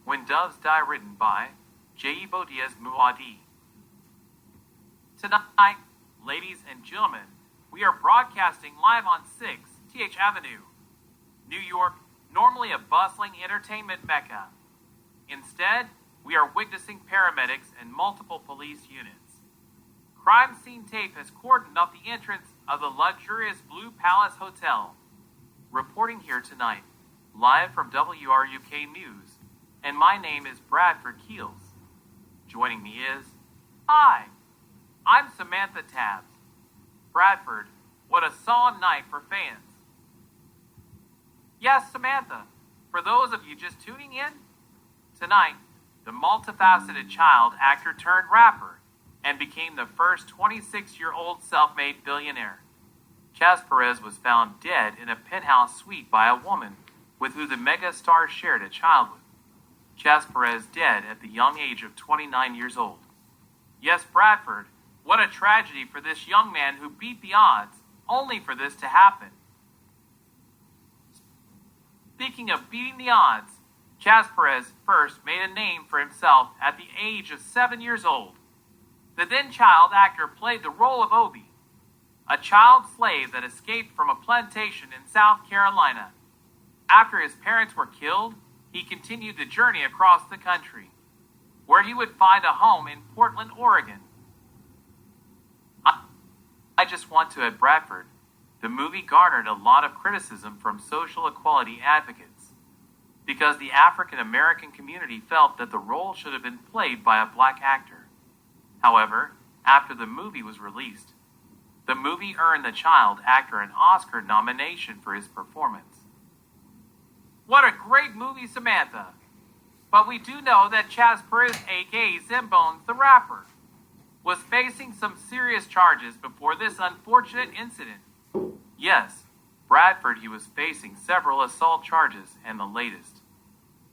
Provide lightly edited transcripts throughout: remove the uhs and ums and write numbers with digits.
When Doves Die, written by Jebodiaz Muadi. Tonight, ladies and gentlemen, we are broadcasting live on 6 TH Avenue, New York, normally a bustling entertainment mecca. Instead, we are witnessing paramedics and multiple police units. Crime scene tape has cordoned off the entrance of the luxurious Blue Palace Hotel. Reporting here tonight, live from WRUK News, and my name is Bradford Keels. Joining me is, hi, I'm Samantha Tabbs. Bradford, what a solemn night for fans. Yes, Samantha, for those of you just tuning in, tonight, the multifaceted child actor turned rapper and became the first 26-year-old self-made billionaire. Chaz Perez was found dead in a penthouse suite by a woman with who the mega star shared a child with. Chaz Perez dead at the young age of 29 years old. Yes, Bradford, what a tragedy for this young man who beat the odds, only for this to happen. Speaking of beating the odds, Chaz Perez first made a name for himself at the age of 7 years old. The then-child actor played the role of Obi, a child slave that escaped from a plantation in South Carolina. After his parents were killed, he continued the journey across the country, where he would find a home in Portland, Oregon. I just want to add, Bradford, the movie garnered a lot of criticism from social equality advocates, because the African American community felt that the role should have been played by a black actor. However, after the movie was released, the movie earned the child actor an Oscar nomination for his performance. What a great movie, Samantha! But we do know that Chaz Perez, aka Zimbones the rapper, was facing some serious charges before this unfortunate incident. Yes, Bradford, he was facing several assault charges, and the latest,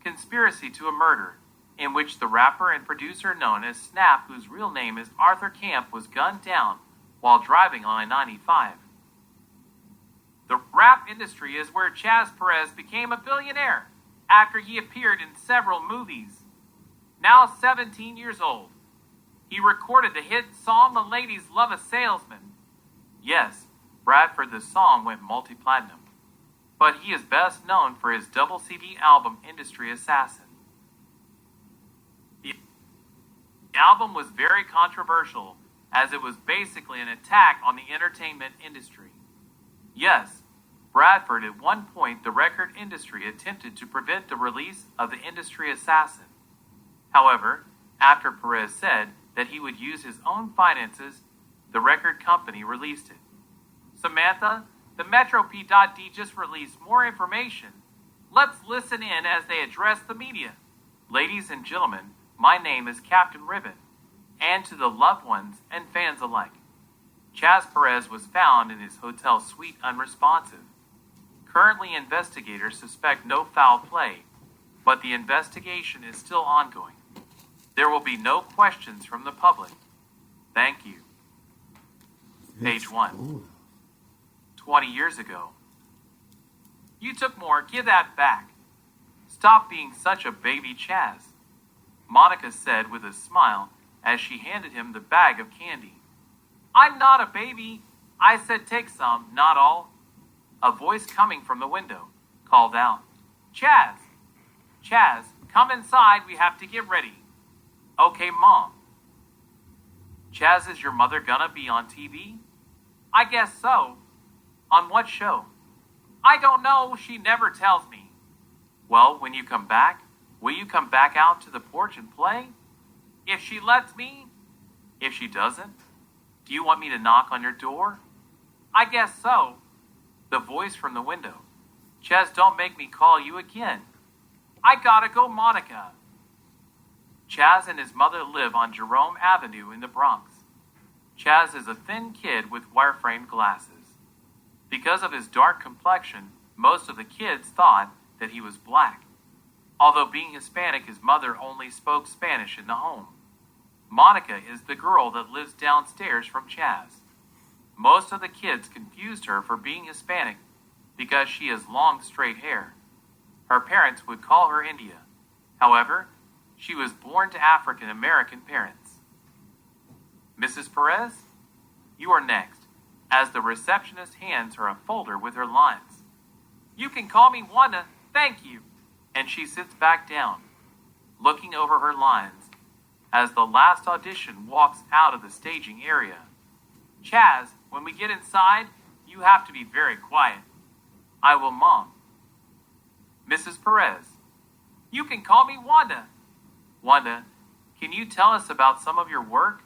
conspiracy to a murder, in which the rapper and producer known as Snap, whose real name is Arthur Camp, was gunned down while driving on I-95. The rap industry is where Chaz Perez became a billionaire after he appeared in several movies. Now 17 years old, he recorded the hit song "The Ladies Love a Salesman." Yes, Bradford, the song went multi-platinum, but he is best known for his double CD album Industry Assassin. The album was very controversial, as it was basically an attack on the entertainment industry. Yes, Bradford, at one point the record industry attempted to prevent the release of the Industry Assassin. However, after Perez said that he would use his own finances, the record company released it. Samantha, the Metro P.D just released more information. Let's listen in as they address the media. Ladies and gentlemen, my name is Captain Ribbon, and to the loved ones and fans alike, Chaz Perez was found in his hotel suite unresponsive. Currently, investigators suspect no foul play, but the investigation is still ongoing. There will be no questions from the public. Thank you. Page 1. 20 years ago. You took more, give that back. Stop being such a baby, Chaz, Monica said with a smile as she handed him the bag of candy. I'm not a baby. I said take some, not all. A voice coming from the window called out, Chaz! Chaz, come inside, we have to get ready. Okay, Mom. Chaz, is your mother gonna be on TV? I guess so. On what show? I don't know, she never tells me. Well, when you come back, will you come back out to the porch and play? If she lets me? If she doesn't? Do you want me to knock on your door? I guess so. The voice from the window. Chaz, don't make me call you again. I gotta go, Monica. Chaz and his mother live on Jerome Avenue in the Bronx. Chaz is a thin kid with wire-framed glasses. Because of his dark complexion, most of the kids thought that he was black. Although being Hispanic, his mother only spoke Spanish in the home. Monica is the girl that lives downstairs from Chaz. Most of the kids confused her for being Hispanic because she has long, straight hair. Her parents would call her India. However, she was born to African-American parents. Mrs. Perez, you are next, as the receptionist hands her a folder with her lines. You can call me Wanda, thank you. And she sits back down, looking over her lines, as the last audition walks out of the staging area. Chaz, when we get inside, you have to be very quiet. I will, Mom. Mrs. Perez, you can call me Wanda. Wanda, can you tell us about some of your work?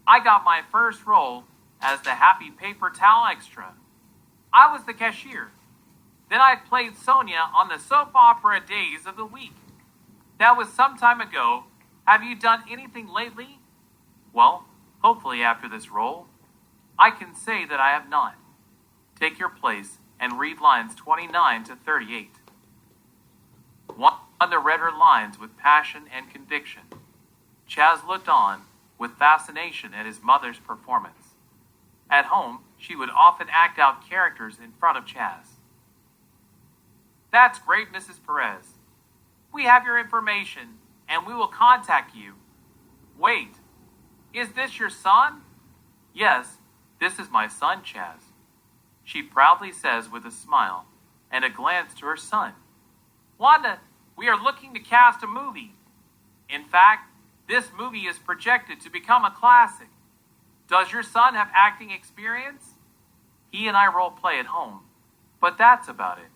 I got my first role as the happy paper towel extra. I was the cashier. Then I played Sonia on the soap opera Days of the Week. That was some time ago. Have you done anything lately? Well, hopefully after this role, I can say that I have not. Take your place and read lines 29 to 38. Wanda read her lines with passion and conviction. Chaz looked on with fascination at his mother's performance. At home, she would often act out characters in front of Chaz. That's great, Mrs. Perez. We have your information, and we will contact you. Wait, is this your son? Yes, this is my son, Chaz. She proudly says with a smile and a glance to her son. Wanda, we are looking to cast a movie. In fact, this movie is projected to become a classic. Does your son have acting experience? He and I role play at home, but that's about it.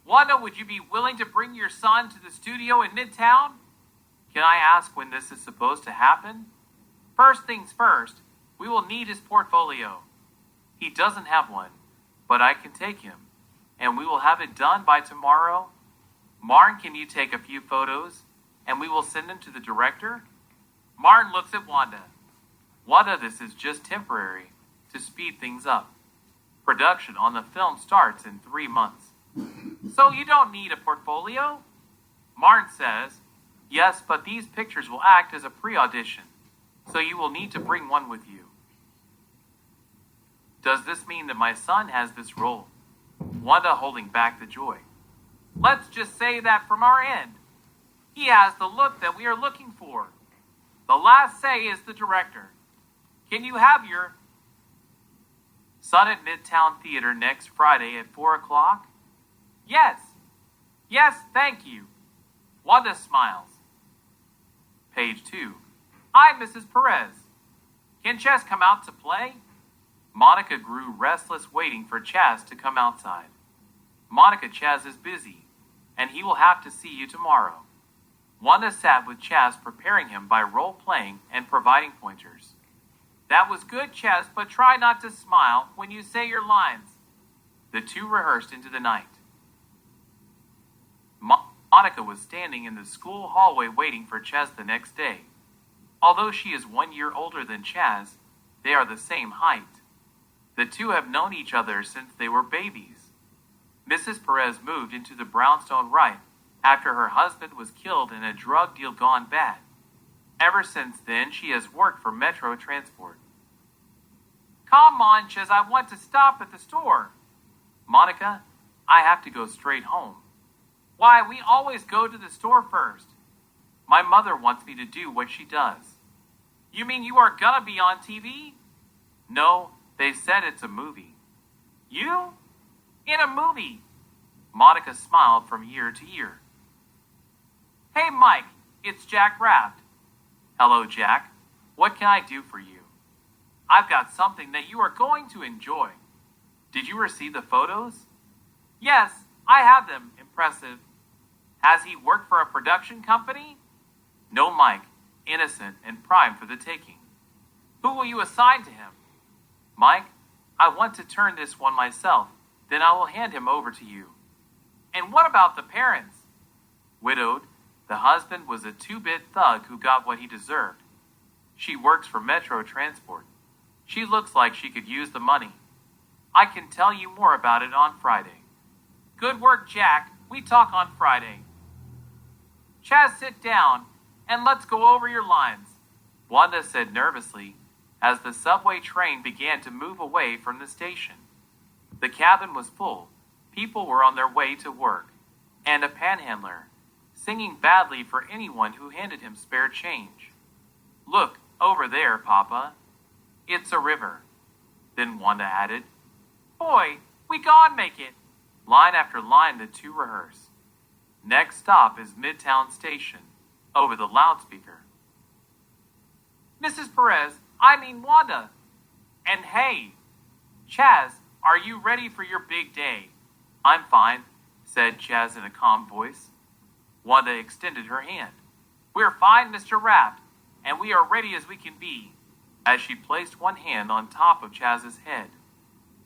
Wanda, would you be willing to bring your son to the studio in Midtown? Can I ask when this is supposed to happen? First things first, we will need his portfolio. He doesn't have one, but I can take him, and we will have it done by tomorrow. Martin, can you take a few photos, and we will send them to the director? Martin looks at Wanda. Wanda, this is just temporary, to speed things up. Production on the film starts in 3 months. So you don't need a portfolio? Martin says, yes, but these pictures will act as a pre-audition, so you will need to bring one with you. Does this mean that my son has this role? Wanda holding back the joy. Let's just say that from our end, he has the look that we are looking for. The last say is the director. Can you have your son at Midtown Theater next Friday at 4 o'clock? Yes. Yes, thank you. Wanda smiles. Page 2. Hi, Mrs. Perez. Can Chaz come out to play? Monica grew restless waiting for Chaz to come outside. Monica, Chaz is busy, and he will have to see you tomorrow. Wanda sat with Chaz preparing him by role-playing and providing pointers. That was good, Chaz, but try not to smile when you say your lines. The two rehearsed into the night. Monica was standing in the school hallway waiting for Chaz the next day. Although she is 1 year older than Chaz, they are the same height. The two have known each other since they were babies. Mrs. Perez moved into the brownstone right after her husband was killed in a drug deal gone bad. Ever since then, she has worked for Metro Transport. Come on, Chaz, I want to stop at the store. Monica, I have to go straight home. Why, we always go to the store first. My mother wants me to do what she does. You mean you are gonna be on TV? No, they said it's a movie. You? In a movie? Monica smiled from ear to ear. Hey, Mike, it's Jack Raft. Hello, Jack. What can I do for you? I've got something that you are going to enjoy. Did you receive the photos? Yes, I have them. Impressive. Has he worked for a production company? No, Mike. Innocent and prime for the taking. Who will you assign to him? Mike, I want to turn this one myself. Then I will hand him over to you. And what about the parents? Widowed, the husband was a two-bit thug who got what he deserved. She works for Metro Transport. She looks like she could use the money. I can tell you more about it on Friday. Good work, Jack. We talk on Friday. Chaz, sit down, and let's go over your lines, Wanda said nervously as the subway train began to move away from the station. The cabin was full. People were on their way to work, and a panhandler singing badly for anyone who handed him spare change. "Look, over there, Papa. It's a river." Then Wanda added, "Boy, we gon' make it." Line after line the two rehearse. Next stop is Midtown Station, over the loudspeaker. "Mrs. Perez, I mean Wanda. And hey, Chaz, are you ready for your big day?" "I'm fine," said Chaz in a calm voice. Wanda extended her hand. "We're fine, Mr. Raft, and we are ready as we can be," as she placed one hand on top of Chaz's head.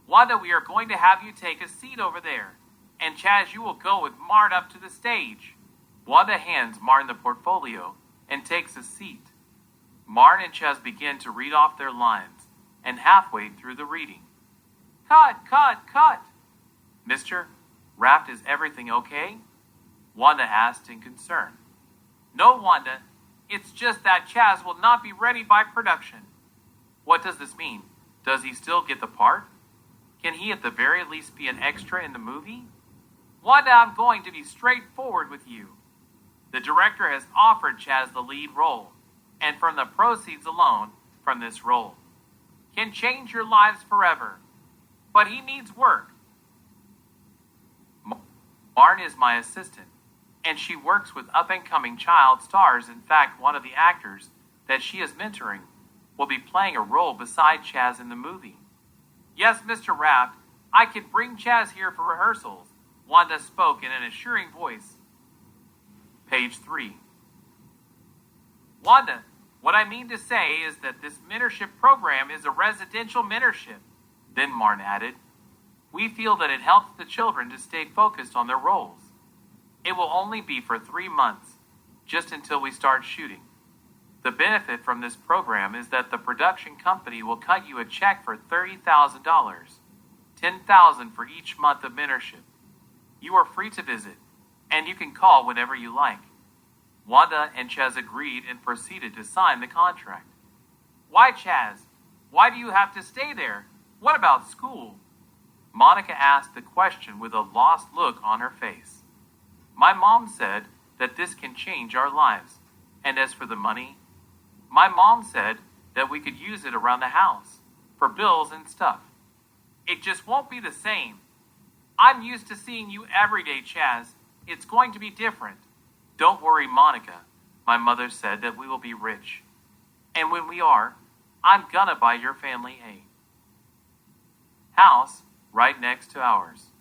"Wanda, we are going to have you take a seat over there, and Chaz, you will go with Marn up to the stage." Wanda hands Marn the portfolio and takes a seat. Marn and Chaz begin to read off their lines, and halfway through the reading, "Cut, cut, cut!" "Mister Raft, is everything okay?" Wanda asked in concern. "No, Wanda, it's just that Chaz will not be ready by production." "What does this mean? Does he still get the part? Can he at the very least be an extra in the movie?" "Wanda, I'm going to be straightforward with you. The director has offered Chaz the lead role, and from the proceeds alone from this role can change your lives forever. But he needs work. Marn is my assistant, and she works with up-and-coming child stars. In fact, one of the actors that she is mentoring will be playing a role beside Chaz in the movie." "Yes, Mr. Raft, I can bring Chaz here for rehearsals," Wanda spoke in an assuring voice. Page 3. "Wanda, what I mean to say is that this mentorship program is a residential mentorship." Then Marn added, "We feel that it helps the children to stay focused on their roles. It will only be for 3 months, just until we start shooting. The benefit from this program is that the production company will cut you a check for $30,000, $10,000 for each month of mentorship. You are free to visit, and you can call whenever you like." Wanda and Chaz agreed and proceeded to sign the contract. "Why, Chaz? Why do you have to stay there? What about school?" Monica asked the question with a lost look on her face. "My mom said that this can change our lives. And as for the money, my mom said that we could use it around the house, for bills and stuff. It just won't be the same. I'm used to seeing you every day, Chaz. It's going to be different." "Don't worry, Monica. My mother said that we will be rich. And when we are, I'm gonna buy your family a house right next to ours."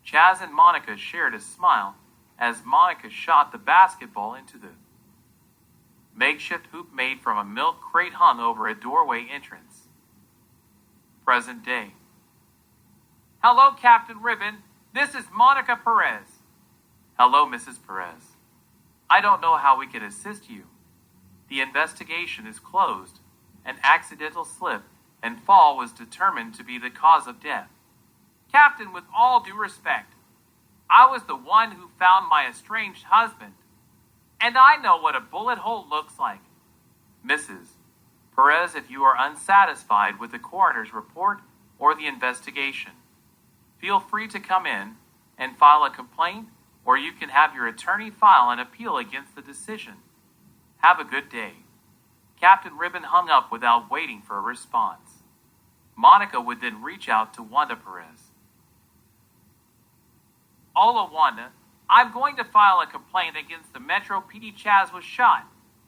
Chaz and Monica shared a smile as Monica shot the basketball into the makeshift hoop made from a milk crate hung over a doorway entrance. Present day. "Hello, Captain Ribbon. This is Monica Perez." "Hello, Mrs. Perez. I don't know how we can assist you. The investigation is closed. An accidental slip and fall was determined to be the cause of death." "Captain, with all due respect, I was the one who found my estranged husband, and I know what a bullet hole looks like." "Mrs. Perez, if you are unsatisfied with the coroner's report or the investigation, feel free to come in and file a complaint, or you can have your attorney file an appeal against the decision. Have a good day." Captain Ribbon hung up without waiting for a response. Monica would then reach out to Wanda Perez. "Hola, Wanda. I'm going to file a complaint against the Metro PD. Chaz was shot.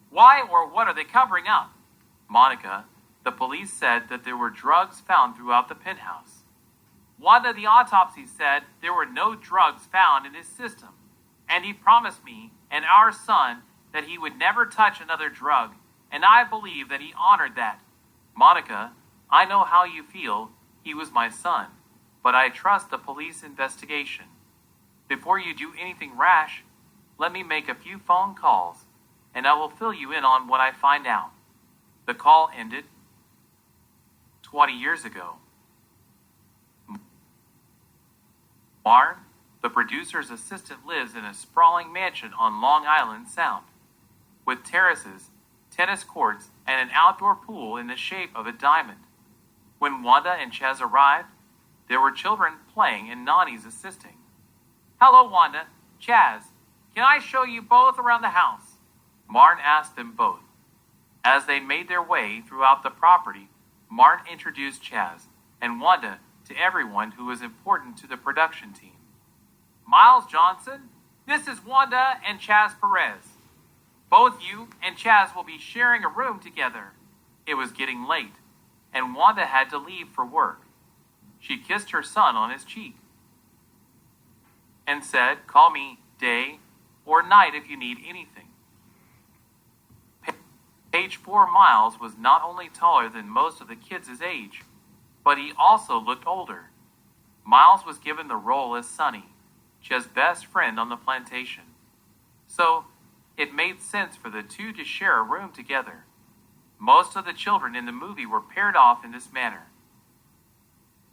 Why or what are they covering up?" "Monica, the police said that there were drugs found throughout the penthouse." "Wanda, the autopsy said there were no drugs found in his system, and he promised me and our son that he would never touch another drug, and I believe that he honored that." "Monica, I know how you feel. He was my son, but I trust the police investigation. Before you do anything rash, let me make a few phone calls, and I will fill you in on what I find out." The call ended. 20 years ago. Marn, the producer's assistant, lives in a sprawling mansion on Long Island Sound, with terraces, tennis courts, and an outdoor pool in the shape of a diamond. When Wanda and Chaz arrived, there were children playing and nannies assisting. "Hello, Wanda. Chaz, Can I show you both around the house? Martin asked them both. As they made their way throughout the property, Martin introduced Chaz and Wanda to everyone who was important to the production team. Miles Johnson, this is Wanda and Chaz Perez. Both you and Chaz will be sharing a room together. It was getting late, and Wanda had to leave for work. She kissed her son on his cheek and said, "Call me day or night if you need anything." Page 4 Miles was not only taller than most of the kids his age, but he also looked older. Miles was given the role as Sonny, Chaz's best friend on the plantation. So, it made sense for the two to share a room together. Most of the children in the movie were paired off in this manner.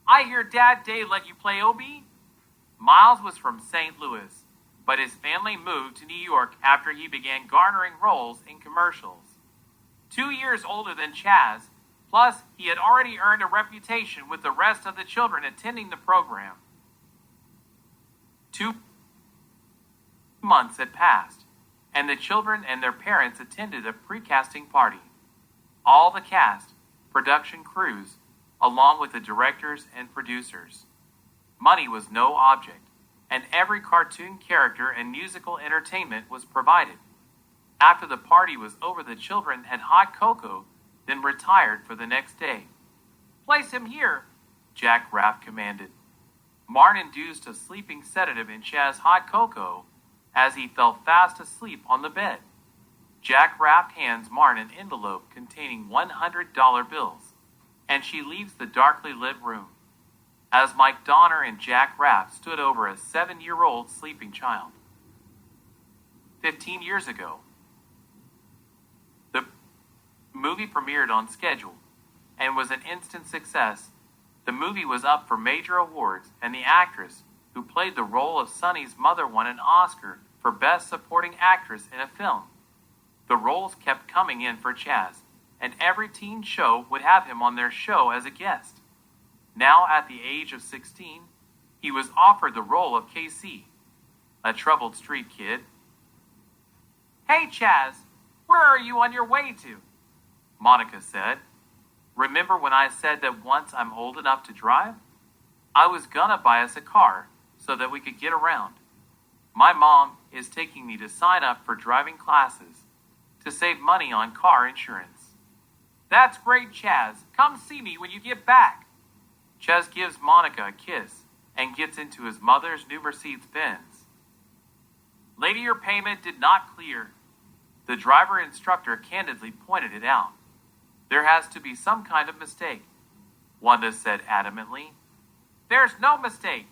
I hear Dad Dave let you play Obie? Miles was from St. Louis, but his family moved to New York after he began garnering roles in commercials. 2 years older than Chaz, plus he had already earned a reputation with the rest of the children attending the program. 2 months had passed, and the children and their parents attended a pre-casting party. All the cast, production crews, along with the directors and producers. Money was no object, and every cartoon character and musical entertainment was provided. After the party was over, the children had hot cocoa, then retired for the next day. Place him here, Jack Raft commanded. Martin induced a sleeping sedative in Chaz's hot cocoa as he fell fast asleep on the bed. Jack Raft hands Martin an envelope containing $100 bills, and she leaves the darkly lit room. As Mike Donner and Jack Raft stood over a 7-year-old sleeping child. 15 years ago, the movie premiered on schedule and was an instant success. The movie was up for major awards, and the actress who played the role of Sonny's mother won an Oscar for Best Supporting Actress in a Film. The roles kept coming in for Chaz, and every teen show would have him on their show as a guest. Now, at the age of 16, he was offered the role of KC, a troubled street kid. Hey, Chaz, where are you on your way to? Monica said. Remember when I said that once I'm old enough to drive? I was gonna buy us a car so that we could get around. My mom is taking me to sign up for driving classes to save money on car insurance. That's great, Chaz. Come see me when you get back. Chaz gives Monica a kiss and gets into his mother's new Mercedes-Benz. Lady, your payment did not clear. The driver instructor candidly pointed it out. There has to be some kind of mistake, Wanda said adamantly. There's no mistake.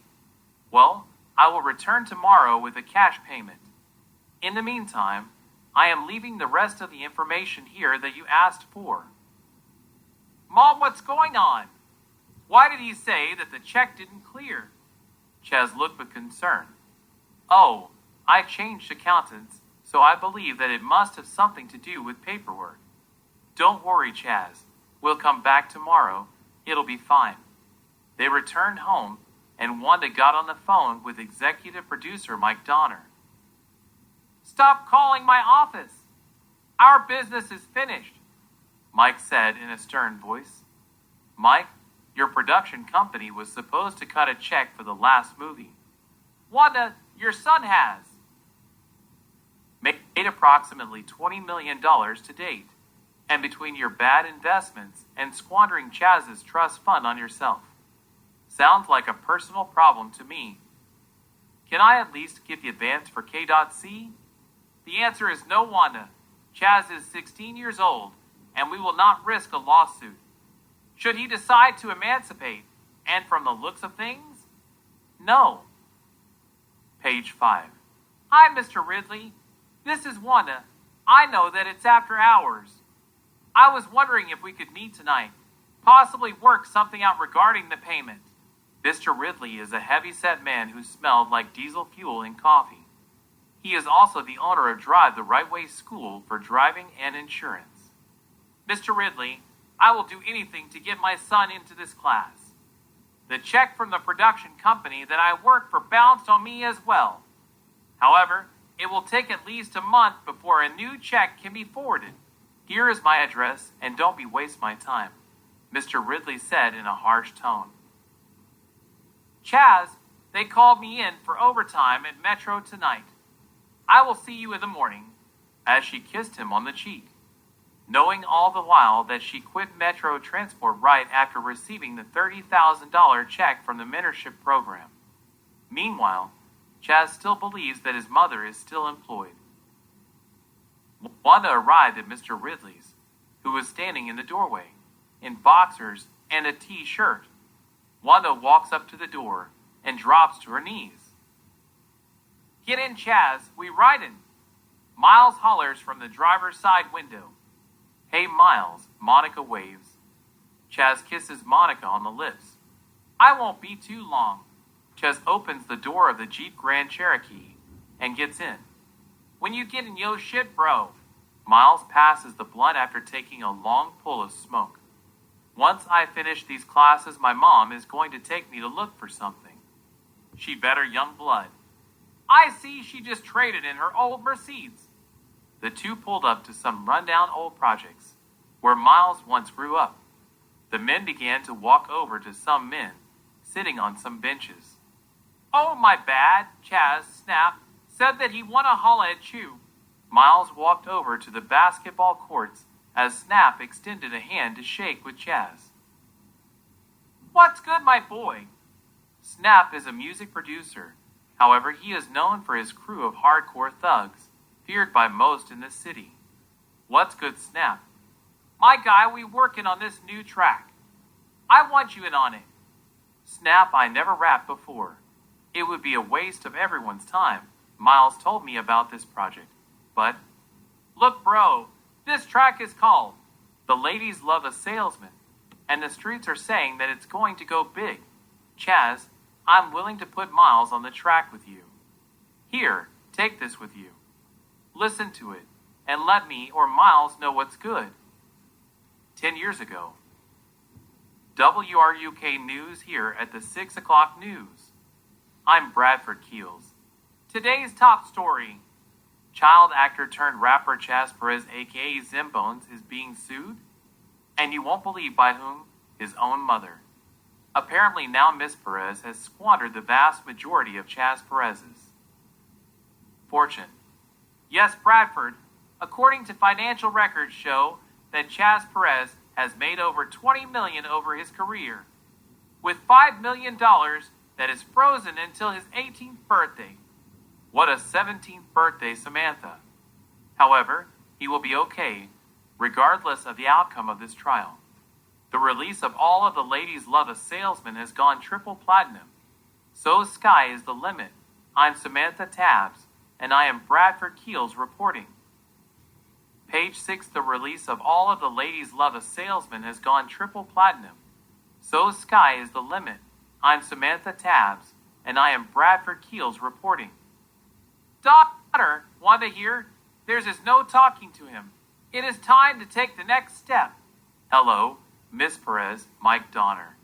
Well, I will return tomorrow with a cash payment. In the meantime, I am leaving the rest of the information here that you asked for. Mom, what's going on? Why did he say that the check didn't clear? Chaz looked with concern. Oh, I changed accountants, so I believe that it must have something to do with paperwork. Don't worry, Chaz. We'll come back tomorrow. It'll be fine. They returned home, and Wanda got on the phone with executive producer Mike Donner. Stop calling my office. Our business is finished, Mike said in a stern voice. Mike, your production company was supposed to cut a check for the last movie. Wanda, your son has made approximately $20 million to date, and between your bad investments and squandering Chaz's trust fund on yourself. Sounds like a personal problem to me. Can I at least get the advance for K.C? The answer is no, Wanda. Chaz is 16 years old, and we will not risk a lawsuit. Should he decide to emancipate, and from the looks of things, no. Page 5. Hi, Mr. Ridley. This is Wanda. I know that it's after hours. I was wondering if we could meet tonight, possibly work something out regarding the payment. Mr. Ridley is a heavy-set man who smelled like diesel fuel and coffee. He is also the owner of Drive the Right Way School for Driving and Insurance. Mr. Ridley, I will do anything to get my son into this class. The check from the production company that I work for bounced on me as well. However, It will take at least a month before a new check can be forwarded. Here is my address, and don't be waste my time, Mr. Ridley said in a harsh tone. Chaz, they called me in for overtime at Metro tonight. I will see you in the morning, as she kissed him on the cheek, knowing all the while that she quit Metro Transport right after receiving the $30,000 check from the mentorship program. Meanwhile, Chaz still believes that his mother is still employed. Wanda arrived at Mr. Ridley's, who was standing in the doorway, in boxers and a t-shirt. Wanda walks up to the door and drops to her knees. Get in, Chaz, we ridin'. Miles hollers from the driver's side window. Hey, Miles, Monica waves. Chaz kisses Monica on the lips. I won't be too long. Chaz opens the door of the Jeep Grand Cherokee and gets in. When you get in yo shit, bro. Miles passes the blunt after taking a long pull of smoke. Once I finish these classes, my mom is going to take me to look for something. She better young blood. I see she just traded in her old Mercedes. The two pulled up to some rundown old projects, where Miles once grew up. The men began to walk over to some men, sitting on some benches. Oh, my bad, Chaz, Snap, said that he wanna holla at you. Miles walked over to the basketball courts as Snap extended a hand to shake with Chaz. What's good, my boy? Snap is a music producer. However, he is known for his crew of hardcore thugs, feared by most in the city. What's good, Snap? My guy, we working on this new track. I want you in on it. Snap, I never rapped before. It would be a waste of everyone's time. Miles told me about this project. But, look bro, this track is called The Ladies Love a Salesman, and the streets are saying that it's going to go big. Chaz, I'm willing to put Miles on the track with you. Here, take this with you. Listen to it, and let me or Miles know what's good. 10 years ago. WRUK News here at the 6 o'clock news. I'm Bradford Keels. Today's top story. Child actor turned rapper Chaz Perez aka Zimbones is being sued? And you won't believe by whom? His own mother. Apparently now Miss Perez has squandered the vast majority of Chaz Perez's fortune. Yes, Bradford, according to financial records show that Chaz Perez has made over $20 million over his career, with $5 million that is frozen until his 18th birthday. What a 17th birthday, Samantha. However, he will be okay, regardless of the outcome of this trial. The release of All of the Ladies Love a Salesman has gone triple platinum. So sky is the limit. I'm Samantha Tabbs, and I am Bradford Keels reporting. Page 6, the release of All of the Ladies Love a Salesman has gone triple platinum. So sky is the limit. I'm Samantha Tabbs, and I am Bradford Keels reporting. Daughter, Wanda here. There's no talking to him. It is time to take the next step. Hello, Miss Perez, Mike Donner.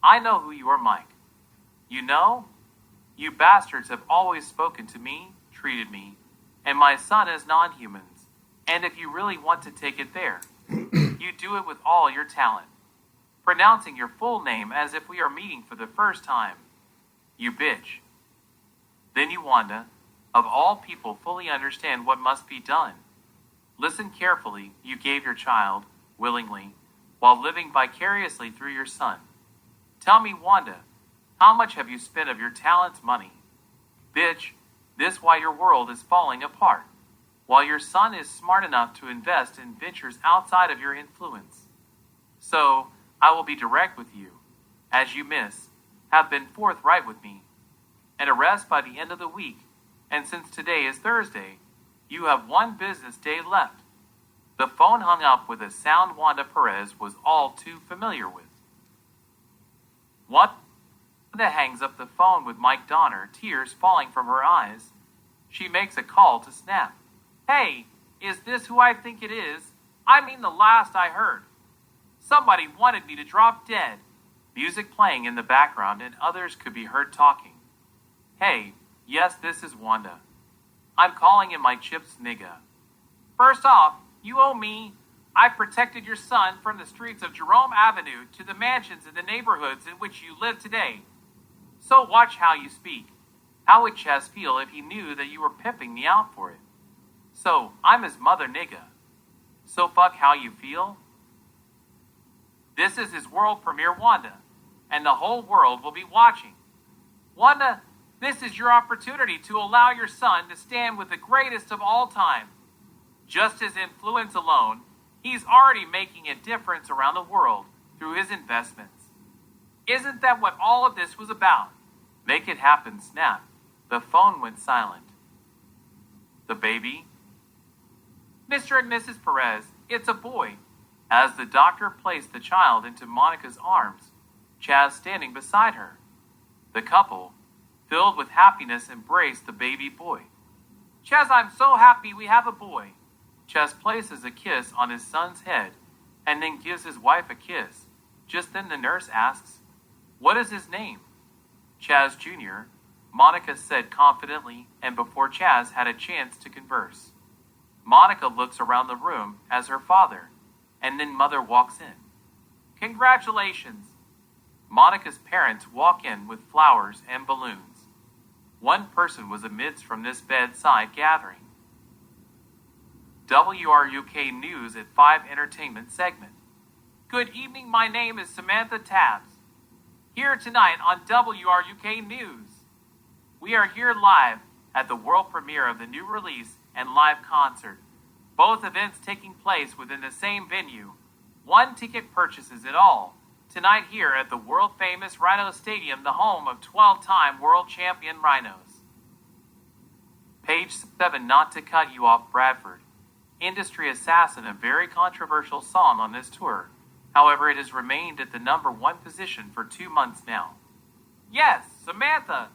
I know who you are, Mike. You know? You bastards have always spoken to me, treated me, and my son as non-humans. And if you really want to take it there, you do it with all your talent, pronouncing your full name as if we are meeting for the first time. You bitch. Then you, Wanda, of all people, fully understand what must be done. Listen carefully. You gave your child, willingly, while living vicariously through your son. Tell me, Wanda, how much have you spent of your talent's money? Bitch, this why your world is falling apart, while your son is smart enough to invest in ventures outside of your influence. So, I will be direct with you, as you, miss, have been forthright with me. An arrest by the end of the week, and since today is Thursday, you have one business day left. The phone hung up with a sound Wanda Perez was all too familiar with. Wanda hangs up the phone with Mike Donner, tears falling from her eyes. She makes a call to Snap. Hey, is this who I think it is? I mean the last I heard. Somebody wanted me to drop dead. Music playing in the background and others could be heard talking. Hey, yes, this is Wanda. I'm calling in my chips, nigga. First off, you owe me. I protected your son from the streets of Jerome Avenue to the mansions in the neighborhoods in which you live today. So watch how you speak. How would Chaz feel if he knew that you were pimping me out for it? So, I'm his mother, nigga. So fuck how you feel? This is his world premiere, Wanda, and the whole world will be watching. Wanda, this is your opportunity to allow your son to stand with the greatest of all time. Just his influence alone, he's already making a difference around the world through his investments. Isn't that what all of this was about? Make it happen, snap. The phone went silent. The baby? Mr. and Mrs. Perez, it's a boy. As the doctor placed the child into Monica's arms, Chaz standing beside her. The couple, filled with happiness, embraced the baby boy. Chaz, I'm so happy we have a boy. Chaz places a kiss on his son's head and then gives his wife a kiss. Just then the nurse asks, "What is his name?" Chaz Jr., Monica said confidently, and before Chaz had a chance to converse. Monica looks around the room as her father, and then mother walks in. Congratulations! Monica's parents walk in with flowers and balloons. One person was amidst from this bedside gathering. WRUK News at 5 Entertainment segment. Good evening, my name is Samantha Tabbs. Here tonight on WRUK News. We are here live at the world premiere of the new release and live concert. Both events taking place within the same venue. One ticket purchases it all. Tonight here at the world-famous Rhino Stadium, the home of 12-time world champion Rhinos. Page 7, Not to Cut You Off, Bradford. Industry Assassin, a very controversial song on this tour. However, it has remained at the #1 position for 2 months now. Yes, Samantha!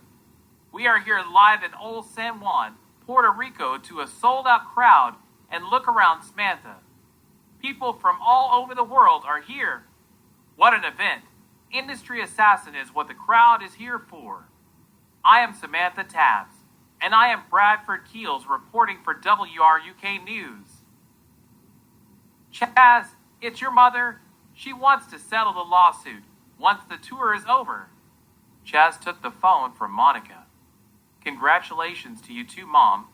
We are here live in Old San Juan, Puerto Rico, to a sold-out crowd, and look around, Samantha. People from all over the world are here. What an event. Industry Assassin is what the crowd is here for. I am Samantha Tabbs, and I am Bradford Keels reporting for WRUK News. Chaz, it's your mother. She wants to settle the lawsuit once the tour is over. Chaz took the phone from Monica. Congratulations to you too, Mom,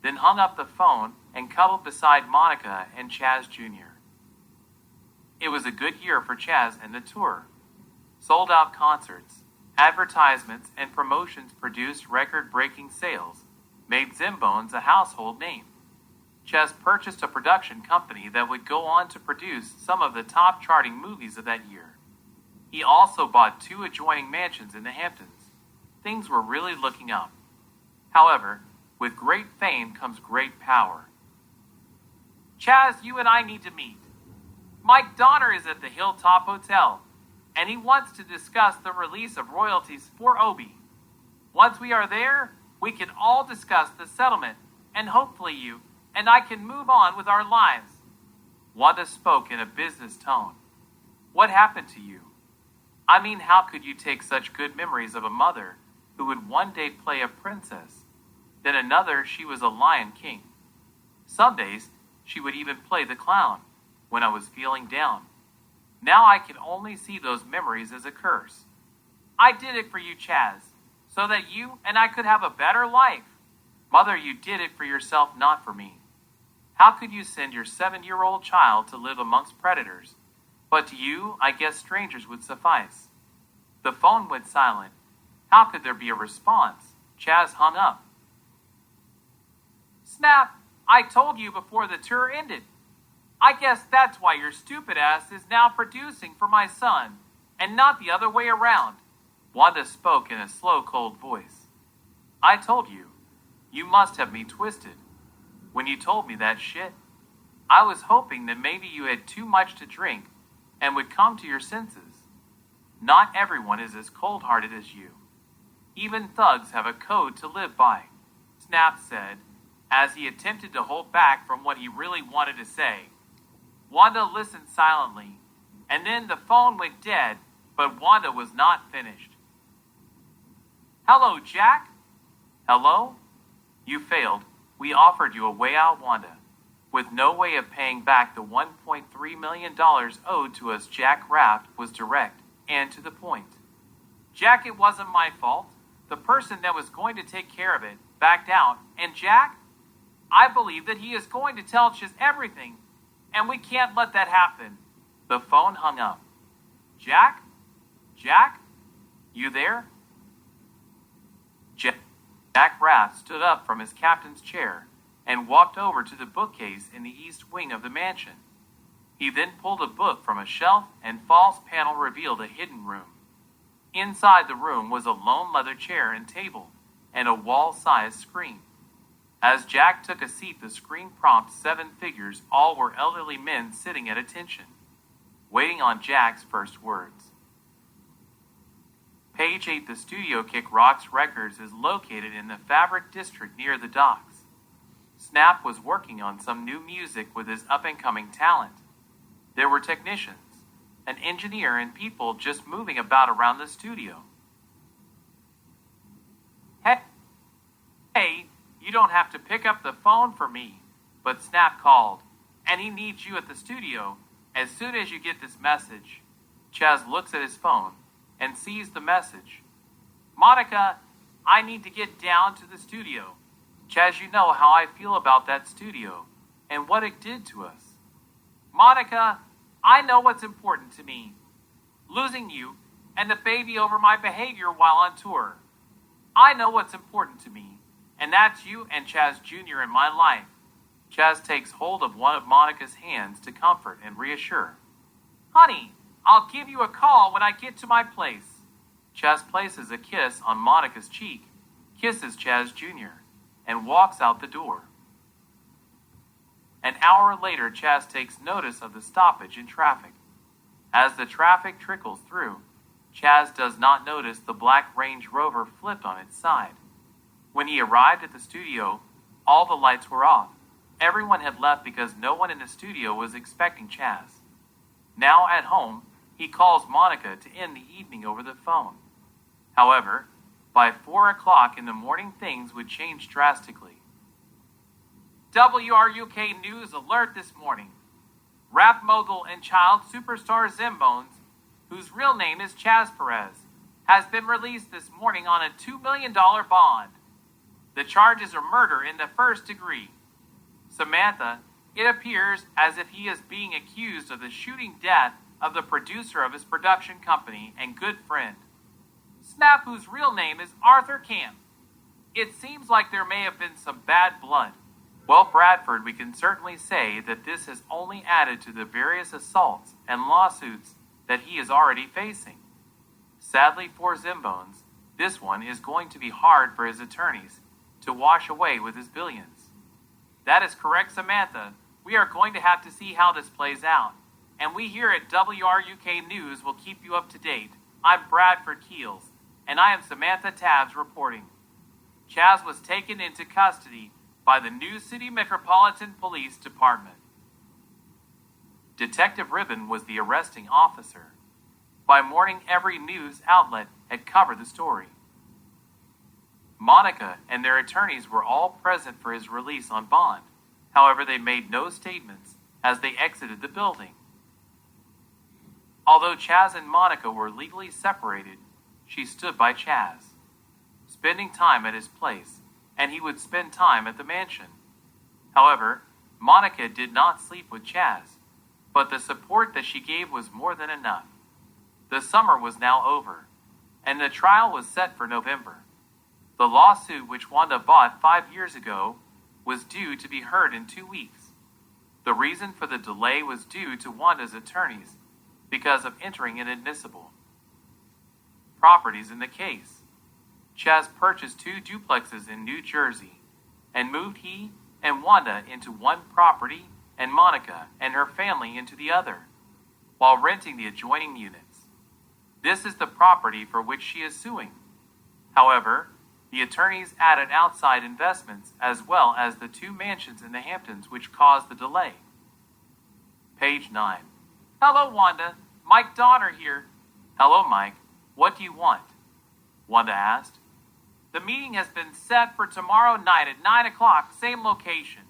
then hung up the phone and cuddled beside Monica and Chaz Jr. It was a good year for Chaz and the tour. Sold-out concerts, advertisements, and promotions produced record-breaking sales, made Zimbones a household name. Chaz purchased a production company that would go on to produce some of the top charting movies of that year. He also bought 2 adjoining mansions in the Hamptons. Things were really looking up. However, with great fame comes great power. Chaz, you and I need to meet. Mike Donner is at the Hilltop Hotel, and he wants to discuss the release of royalties for Obi. Once we are there, we can all discuss the settlement, and hopefully you and I can move on with our lives. Wanda spoke in a business tone. What happened to you? I mean, how could you take such good memories of a mother who would one day play a princess, then another she was a lion king? Some days she would even play the clown when I was feeling down. Now I can only see those memories as a curse. I did it for you, Chaz, so that you and I could have a better life. Mother, you did it for yourself, not for me. How could you send your 7-year-old child to live amongst predators? But to you, I guess strangers would suffice. The phone went silent. How could there be a response? Chaz hung up. Snap! I told you before the tour ended. I guess that's why your stupid ass is now producing for my son, and not the other way around. Wanda spoke in a slow, cold voice. I told you. You must have me twisted. When you told me that shit, I was hoping that maybe you had too much to drink and would come to your senses. Not everyone is as cold-hearted as you. Even thugs have a code to live by, Snap said, as he attempted to hold back from what he really wanted to say. Wanda listened silently, and then the phone went dead, but Wanda was not finished. Hello, Jack? Hello? You failed. We offered you a way out, Wanda, with no way of paying back the $1.3 million owed to us. Jack Raft was direct and to the point. Jack, it wasn't my fault. The person that was going to take care of it backed out, and Jack, I believe that he is going to tell Chiz everything, and we can't let that happen. The phone hung up. Jack? Jack? You there? Jack Raft stood up from his captain's chair and walked over to the bookcase in the east wing of the mansion. He then pulled a book from a shelf, and false panel revealed a hidden room. Inside the room was a lone leather chair and table, and a wall-sized screen. As Jack took a seat, the screen prompted 7 figures. All were elderly men sitting at attention, waiting on Jack's first words. Page 8. The studio Kick Rocks Records is located in the Fabric District near the docks. Snap was working on some new music with his up-and-coming talent. There were technicians, an engineer, and people just moving about around the studio. Hey, you don't have to pick up the phone for me, but Snap called, and he needs you at the studio as soon as you get this message. Chaz looks at his phone and sees the message. Monica, I need to get down to the studio. Chaz, you know how I feel about that studio and what it did to us. Monica, I know what's important to me. Losing you and the baby over my behavior while on tour. I know what's important to me, and that's you and Chaz Jr. in my life. Chaz takes hold of one of Monica's hands to comfort and reassure. Honey, I'll give you a call when I get to my place. Chaz places a kiss on Monica's cheek, kisses Chaz Jr., and walks out the door. An hour later, Chaz takes notice of the stoppage in traffic. As the traffic trickles through, Chaz does not notice the black Range Rover flipped on its side. When he arrived at the studio, all the lights were off. Everyone had left because no one in the studio was expecting Chaz. Now at home, he calls Monica to end the evening over the phone. However, by 4 o'clock in the morning, things would change drastically. WRUK News alert this morning. Rap mogul and child superstar Zimbones, whose real name is Chaz Perez, has been released this morning on a $2 million bond. The charges are murder in the first degree. Samantha, it appears as if he is being accused of the shooting death of the producer of his production company and good friend. Snap, whose real name is Arthur Camp. It seems like there may have been some bad blood. Well, Bradford, we can certainly say that this has only added to the various assaults and lawsuits that he is already facing. Sadly for Zimbones, this one is going to be hard for his attorneys to wash away with his billions. That is correct, Samantha. We are going to have to see how this plays out, and we here at WRUK News will keep you up to date. I'm Bradford Keels, and I am Samantha Tabbs reporting. Chaz was taken into custody by the New City Metropolitan Police Department. Detective Ribbon was the arresting officer. By morning, every news outlet had covered the story. Monica and their attorneys were all present for his release on bond. However, they made no statements as they exited the building. Although Chaz and Monica were legally separated, she stood by Chaz, spending time at his place, and he would spend time at the mansion. However, Monica did not sleep with Chaz, but the support that she gave was more than enough. The summer was now over, and the trial was set for November. The lawsuit which Wanda bought 5 years ago was due to be heard in 2 weeks. The reason for the delay was due to Wanda's attorneys because of entering inadmissible properties in the case. Chaz purchased 2 duplexes in New Jersey and moved he and Wanda into one property and Monica and her family into the other, while renting the adjoining units. This is the property for which she is suing. However, the attorneys added outside investments as well as the 2 mansions in the Hamptons which caused the delay. Page 9. Hello, Wanda. Mike Donner here. Hello, Mike. What do you want? Wanda asked. The meeting has been set for tomorrow night at 9 o'clock, same location.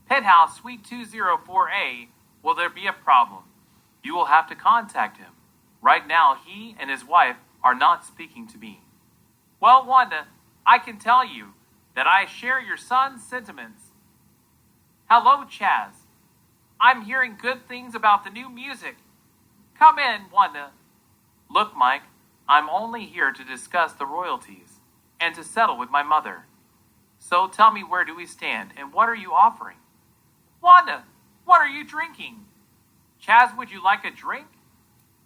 Penthouse Suite 204A. Will there be a problem? You will have to contact him. Right now, he and his wife are not speaking to me. Well, Wanda, I can tell you that I share your son's sentiments. Hello, Chaz. I'm hearing good things about the new music. Come in, Wanda. Look, Mike, I'm only here to discuss the royalties and to settle with my mother. So tell me, where do we stand and what are you offering? Wanda, what are you drinking? Chaz, would you like a drink?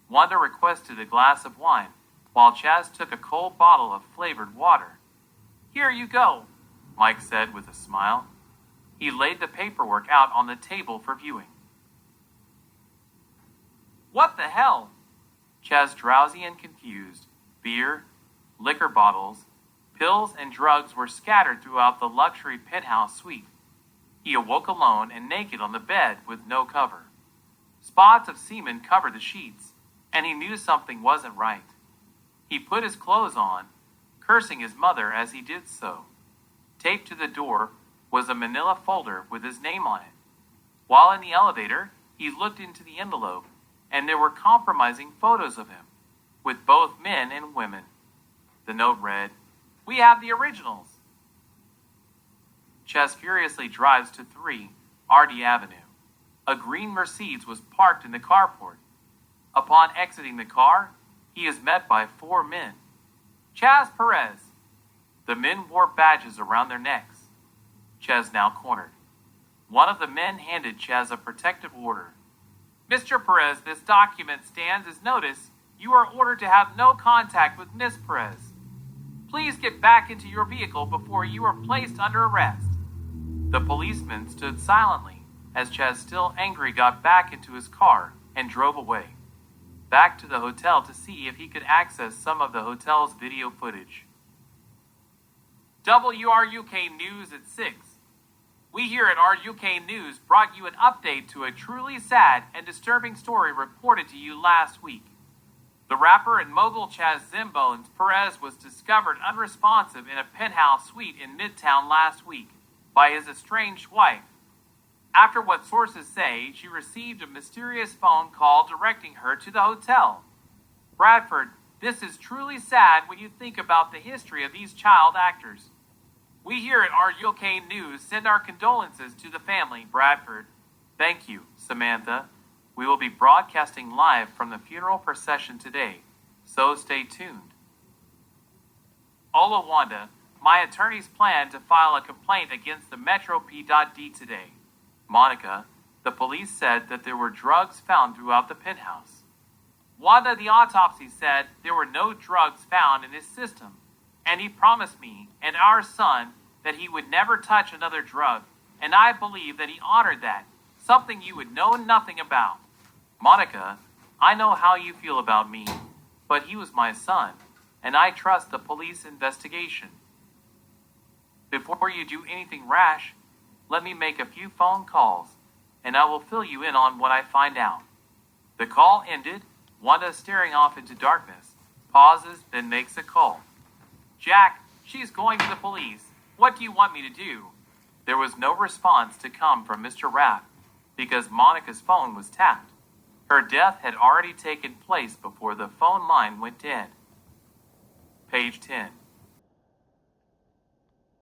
Wanda requested a glass of wine, while Chaz took a cold bottle of flavored water. Here you go, Mike said with a smile. He laid the paperwork out on the table for viewing. What the hell? Chaz, drowsy and confused. Beer, liquor bottles, pills, and drugs were scattered throughout the luxury penthouse suite. He awoke alone and naked on the bed with no cover. Spots of semen covered the sheets, and he knew something wasn't right. He put his clothes on, cursing his mother as he did so. Taped to the door was a manila folder with his name on it. While in the elevator, he looked into the envelope, and there were compromising photos of him, with both men and women. The note read, "We have the originals." Chaz furiously drives to 3 Artie Avenue. A green Mercedes was parked in the carport. Upon exiting the car, he is met by 4 men. Chaz Perez. The men wore badges around their necks. Chaz now cornered. One of the men handed Chaz a protective order. Mr. Perez, this document stands as notice. You are ordered to have no contact with Miss Perez. Please get back into your vehicle before you are placed under arrest. The policeman stood silently as Chaz, still angry, got back into his car and drove away, back to the hotel to see if he could access some of the hotel's video footage. WRUK News at 6. We here at RUK News brought you an update to a truly sad and disturbing story reported to you last week. The rapper and mogul Chaz Zimbones Perez was discovered unresponsive in a penthouse suite in Midtown last week by his estranged wife. After what sources say, she received a mysterious phone call directing her to the hotel. Bradford, this is truly sad when you think about the history of these child actors. We here at RUK News send our condolences to the family, Bradford. Thank you, Samantha. We will be broadcasting live from the funeral procession today, so stay tuned. Ola Wanda, my attorneys plan to file a complaint against the Metro P.D today. Monica, the police said that there were drugs found throughout the penthouse. Wanda, the autopsy said there were no drugs found in his system, and he promised me and our son that he would never touch another drug, and I believe that he honored that, something you would know nothing about. Monica, I know how you feel about me, but he was my son, and I trust the police investigation. Before you do anything rash, let me make a few phone calls, and I will fill you in on what I find out. The call ended. Wanda, staring off into darkness, pauses, then makes a call. Jack, she's going to the police. What do you want me to do? There was no response to come from Mr. Rapp, because Monica's phone was tapped. Her death had already taken place before the phone line went dead. Page 10.